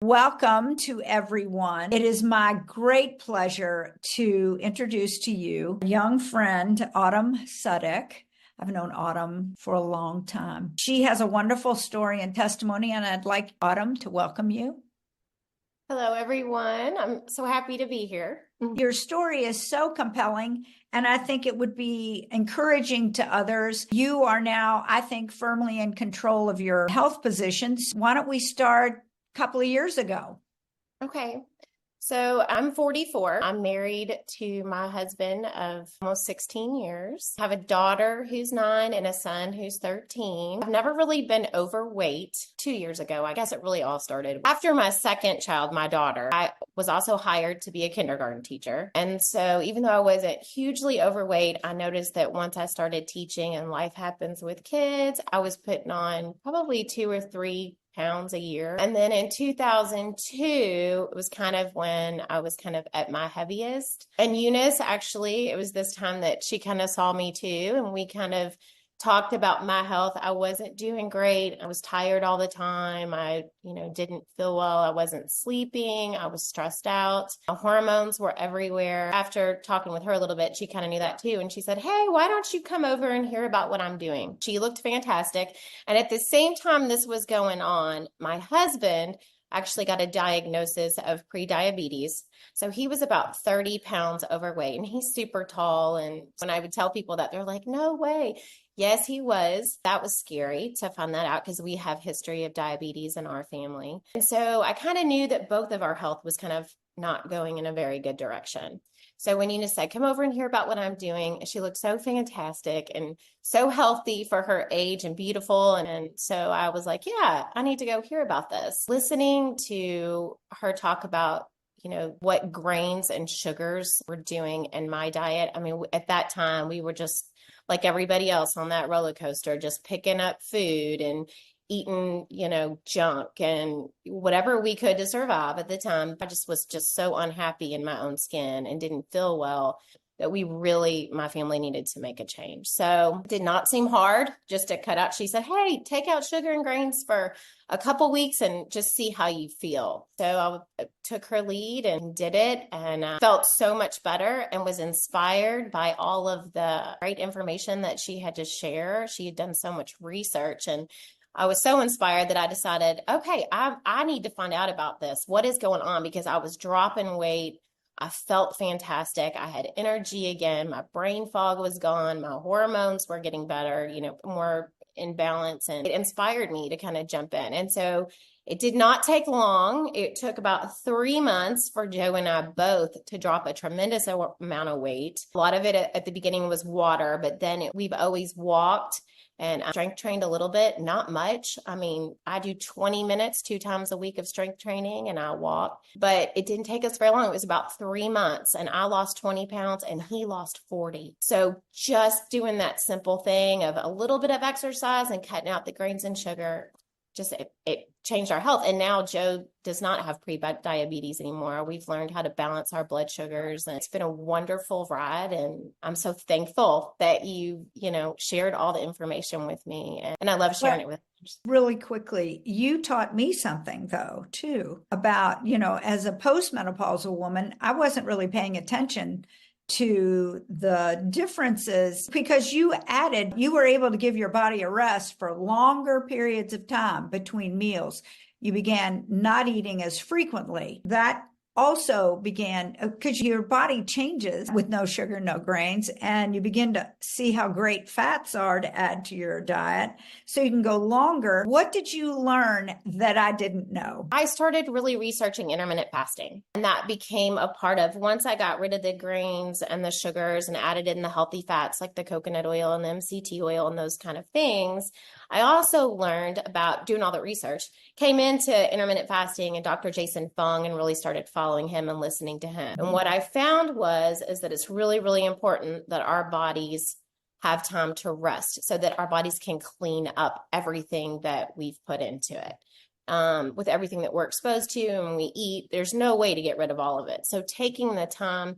Welcome to everyone. It is my great pleasure to introduce to you a young friend, Autumn Suddick. I've known Autumn for a long time. She has a wonderful story and testimony, and I'd like Autumn to welcome you. Hello, everyone. I'm so happy to be here. Your story is so compelling, and I think it would be encouraging to others. You are now, I think, firmly in control of your health positions. Why don't we start a couple of years ago? Okay. So I'm 44. I'm married to my husband of almost 16 years. I have a daughter who's 9 and a son who's 13. I've never really been overweight. 2 years ago, I guess it really all started. After my second child, my daughter, I was also hired to be a kindergarten teacher. And so even though I wasn't hugely overweight, I noticed that once I started teaching and life happens with kids, I was putting on probably 2 or 3 pounds a year. And then in 2002, it was kind of when I was kind of at my heaviest. And Eunice, actually, it was this time that she kind of saw me too. And we kind of talked about my health. I wasn't doing great. I was tired all the time. I, didn't feel well. I wasn't sleeping. I was stressed out. My hormones were everywhere. After talking with her a little bit, she kind of knew that too. And she said, "Hey, why don't you come over and hear about what I'm doing?" She looked fantastic. And at the same time this was going on, my husband actually got a diagnosis of prediabetes. So he was about 30 pounds overweight, and he's super tall. And when I would tell people that, they're like, "No way." Yes, he was. That was scary to find that out because we have history of diabetes in our family. And so I kind of knew that both of our health was kind of not going in a very good direction. So when Eunice said, "Come over and hear about what I'm doing," she looked so fantastic and so healthy for her age and beautiful. And so I was like, yeah, I need to go hear about this. Listening to her talk about what grains and sugars were doing in my diet. I mean, at that time, we were just like everybody else on that roller coaster, just picking up food and eating, junk and whatever we could to survive at the time. I just was just so unhappy in my own skin and didn't feel well that my family needed to make a change. So it did not seem hard just to cut out. She said, "Hey, take out sugar and grains for a couple weeks and just see how you feel." So I took her lead and did it, and felt so much better and was inspired by all of the great information that she had to share. She had done so much research, and I was so inspired that I decided, okay, I need to find out about this. What is going on? Because I was dropping weight. I felt fantastic. I had energy again. My brain fog was gone. My hormones were getting better, more in balance. And it inspired me to kind of jump in. And so it did not take long. It took about 3 months for Joe and I both to drop a tremendous amount of weight. A lot of it at the beginning was water, but then we've always walked. And I strength trained a little bit, not much. I mean, I do 20 minutes 2 times a week of strength training, and I walk, but it didn't take us very long. It was about 3 months, and I lost 20 pounds and he lost 40. So just doing that simple thing of a little bit of exercise and cutting out the grains and sugar, it changed our health. And now Joe does not have pre-diabetes anymore. We've learned how to balance our blood sugars, and it's been a wonderful ride. And I'm so thankful that you shared all the information with me. And I love sharing it with others. Really quickly, you taught me something though, too, about, as a postmenopausal woman, I wasn't really paying attention to the differences because you were able to give your body a rest for longer periods of time between meals. You began not eating as frequently. That also began because your body changes with no sugar, no grains, and you begin to see how great fats are to add to your diet so you can go longer. What did you learn that I didn't know? I started really researching intermittent fasting, and that became a part of once I got rid of the grains and the sugars and added in the healthy fats like the coconut oil and the MCT oil and those kind of things. I also learned about doing all the research, came into intermittent fasting and Dr. Jason Fung and really started following him and listening to him. And what I found is that it's really, really important that our bodies have time to rest so that our bodies can clean up everything that we've put into it. With everything that we're exposed to and we eat, there's no way to get rid of all of it. So taking the time,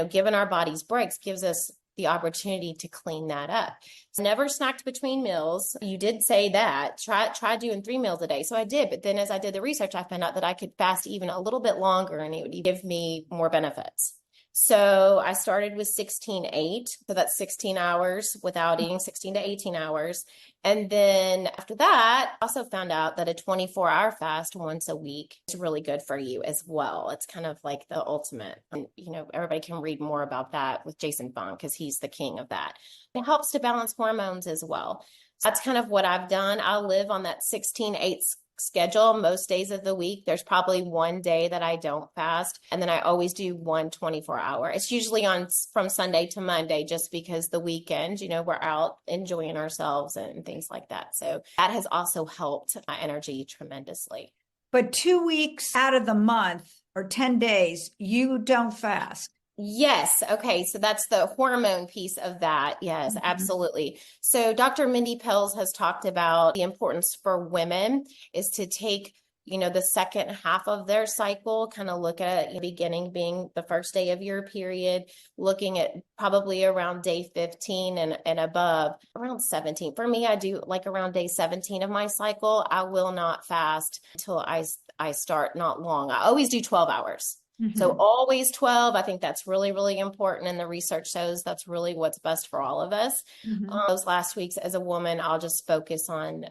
giving our bodies breaks gives us the opportunity to clean that up. So never snacked between meals. You did say that. Try doing 3 meals a day. So I did. But then as I did the research, I found out that I could fast even a little bit longer and it would give me more benefits. So I started with 16-8. So that's 16 hours without eating, 16 to 18 hours. And then after that, I also found out that a 24-hour fast once a week is really good for you as well. It's kind of like the ultimate. And, everybody can read more about that with Jason Fung because he's the king of that. It helps to balance hormones as well. So that's kind of what I've done. I live on that 16-8 schedule most days of the week. There's probably one day that I don't fast. And then I always do one 24-hour. It's usually from Sunday to Monday, just because the weekend, we're out enjoying ourselves and things like that. So that has also helped my energy tremendously. But 2 weeks out of the month or 10 days, you don't fast. Yes. Okay. So that's the hormone piece of that. Yes, absolutely. So Dr. Mindy Pelz has talked about the importance for women is to take, the second half of their cycle, kind of look at the beginning being the first day of your period, looking at probably around day 15 and above, around 17. For me, I do like around day 17 of my cycle. I will not fast until I start not long. I always do 12 hours. So always 12. I think that's really, really important. And the research shows that's really what's best for all of us. Those last weeks as a woman, I'll just focus on,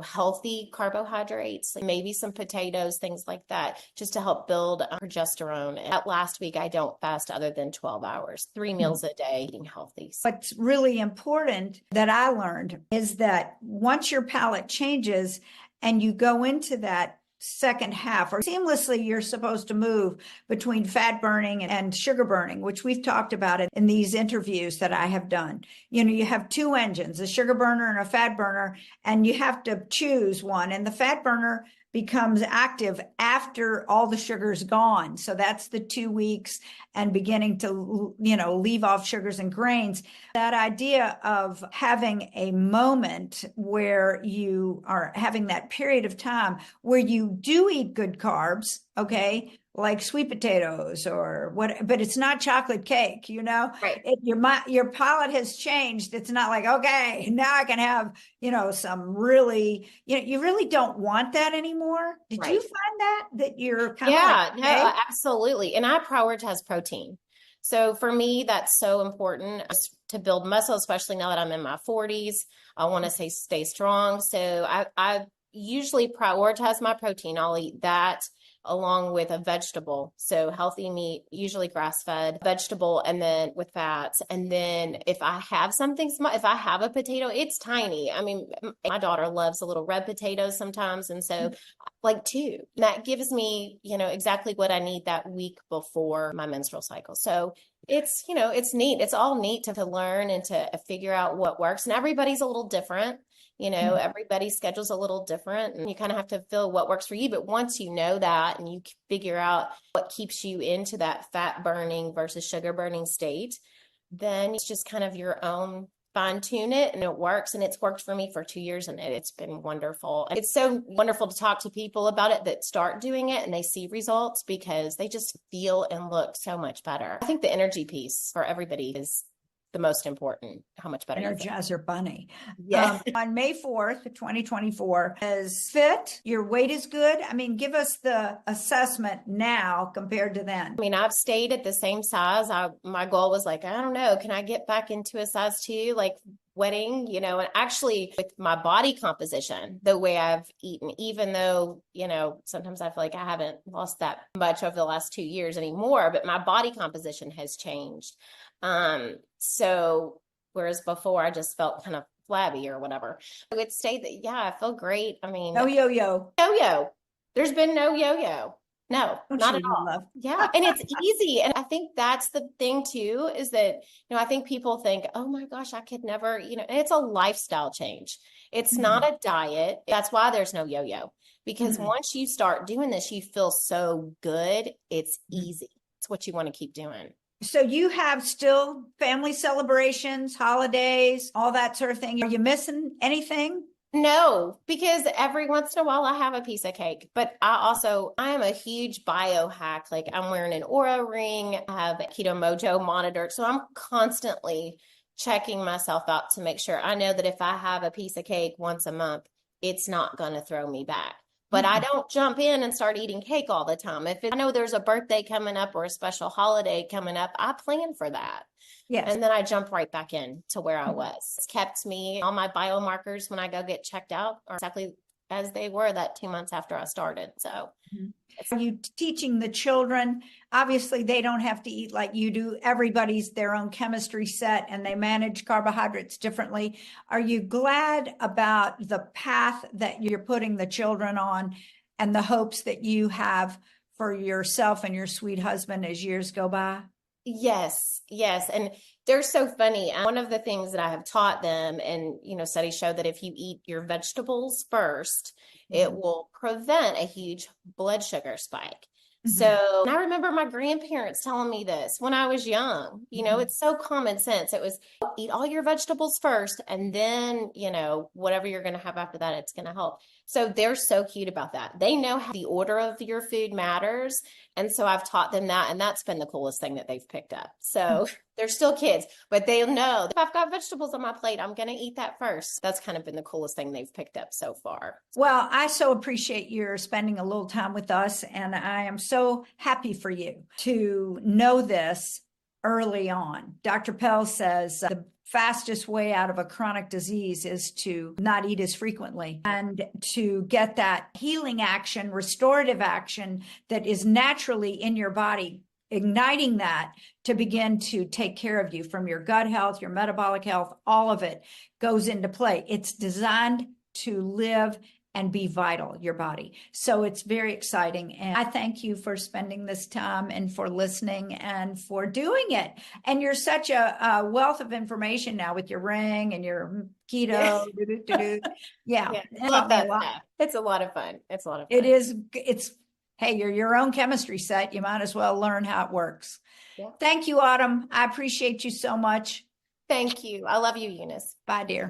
healthy carbohydrates, maybe some potatoes, things like that, just to help build progesterone. And that last week, I don't fast other than 12 hours, 3 meals a day, eating healthy. What's really important that I learned is that once your palate changes and you go into that second half or seamlessly, you're supposed to move between fat burning and sugar burning, which we've talked about in these interviews that I have done. You have two engines, a sugar burner and a fat burner, and you have to choose one. And the fat burner becomes active after all the sugar's gone. So that's the 2 weeks and beginning to, leave off sugars and grains. That idea of having a moment where you are having that period of time where you do eat good carbs, okay, like sweet potatoes or what, but it's not chocolate cake, Right. Your palate has changed. It's not like, okay, now I can have, some really, you really don't want that anymore. Did Right. you find that you're kind of Yeah, like, no, absolutely. And I prioritize protein. So for me, that's so important to build muscle, especially now that I'm in my 40s. I want to stay strong. So I usually prioritize my protein. I'll eat that along with a vegetable. So healthy meat, usually grass-fed vegetable, and then with fats. And then if I have if I have a potato, it's tiny. I mean, my daughter loves the little red potatoes sometimes. And so like 2, that gives me, exactly what I need that week before my menstrual cycle. So it's, it's neat. It's all neat to learn and to figure out what works. And everybody's a little different. Everybody's schedule's a little different and you kind of have to feel what works for you. But once you know that and you figure out what keeps you into that fat burning versus sugar burning state, then it's just kind of your own fine tune it and it works. And it's worked for me for 2 years and it's been wonderful. And it's so wonderful to talk to people about it that start doing it and they see results because they just feel and look so much better. I think the energy piece for everybody is the most important, how much better Energizer Bunny. Yeah. On May 4th, 2024, is fit, your weight is good. I mean, give us the assessment now compared to then. I mean, I've stayed at the same size. My goal was like, I don't know, can I get back into a size 2, like wedding, and actually with my body composition, the way I've eaten, even though, sometimes I feel like I haven't lost that much over the last 2 years anymore, but my body composition has changed. So whereas before I just felt kind of flabby or whatever, I would say that, yeah, I feel great. I mean, no yo-yo. There's been no yo-yo. No, Don't not you at all. love? Yeah. And it's easy. And I think that's the thing too, is that, I think people think, oh my gosh, I could never, and it's a lifestyle change. It's not a diet. That's why there's no yo-yo, because once you start doing this, you feel so good. It's easy. It's what you want to keep doing. So you have still family celebrations, holidays, all that sort of thing. Are you missing anything? No, because every once in a while I have a piece of cake, but I am a huge biohack. Like I'm wearing an Aura ring, I have a Keto Mojo monitor. So I'm constantly checking myself out to make sure I know that if I have a piece of cake once a month, it's not going to throw me back. But I don't jump in and start eating cake all the time. I know there's a birthday coming up or a special holiday coming up, I plan for that. Yes. And then I jump right back in to where I was. It's kept me, all my biomarkers when I go get checked out are exactly as they were that 2 months after I started. So are you teaching the children? Obviously, they don't have to eat like you do. Everybody's their own chemistry set and they manage carbohydrates differently. Are you glad about the path that you're putting the children on and the hopes that you have for yourself and your sweet husband as years go by? yes, yes. And they're so funny. One of the things that I have taught them, and studies show that if you eat your vegetables first, it will prevent a huge blood sugar spike. So and I remember my grandparents telling me this when I was young. It's so common sense. It was eat all your vegetables first, and then, whatever you're going to have after that, it's going to help. So they're so cute about that. They know how the order of your food matters. And so I've taught them that, and that's been the coolest thing that they've picked up. So they're still kids, but they'll know if I've got vegetables on my plate, I'm going to eat that first. That's kind of been the coolest thing they've picked up so far. Well, I so appreciate your spending a little time with us, and I am so happy for you to know this early on. Dr. Pell says the fastest way out of a chronic disease is to not eat as frequently and to get that healing action, restorative action that is naturally in your body, igniting that to begin to take care of you from your gut health, your metabolic health, all of it goes into play. It's designed to live and be vital, your body. So it's very exciting. And I thank you for spending this time and for listening and for doing it. And you're such a wealth of information now with your ring and your keto. Yeah. I love that stuff. It's a lot of fun. It's a lot of fun. It is. Hey, you're your own chemistry set. You might as well learn how it works. Yeah. Thank you, Autumn. I appreciate you so much. Thank you. I love you, Eunice. Bye, dear.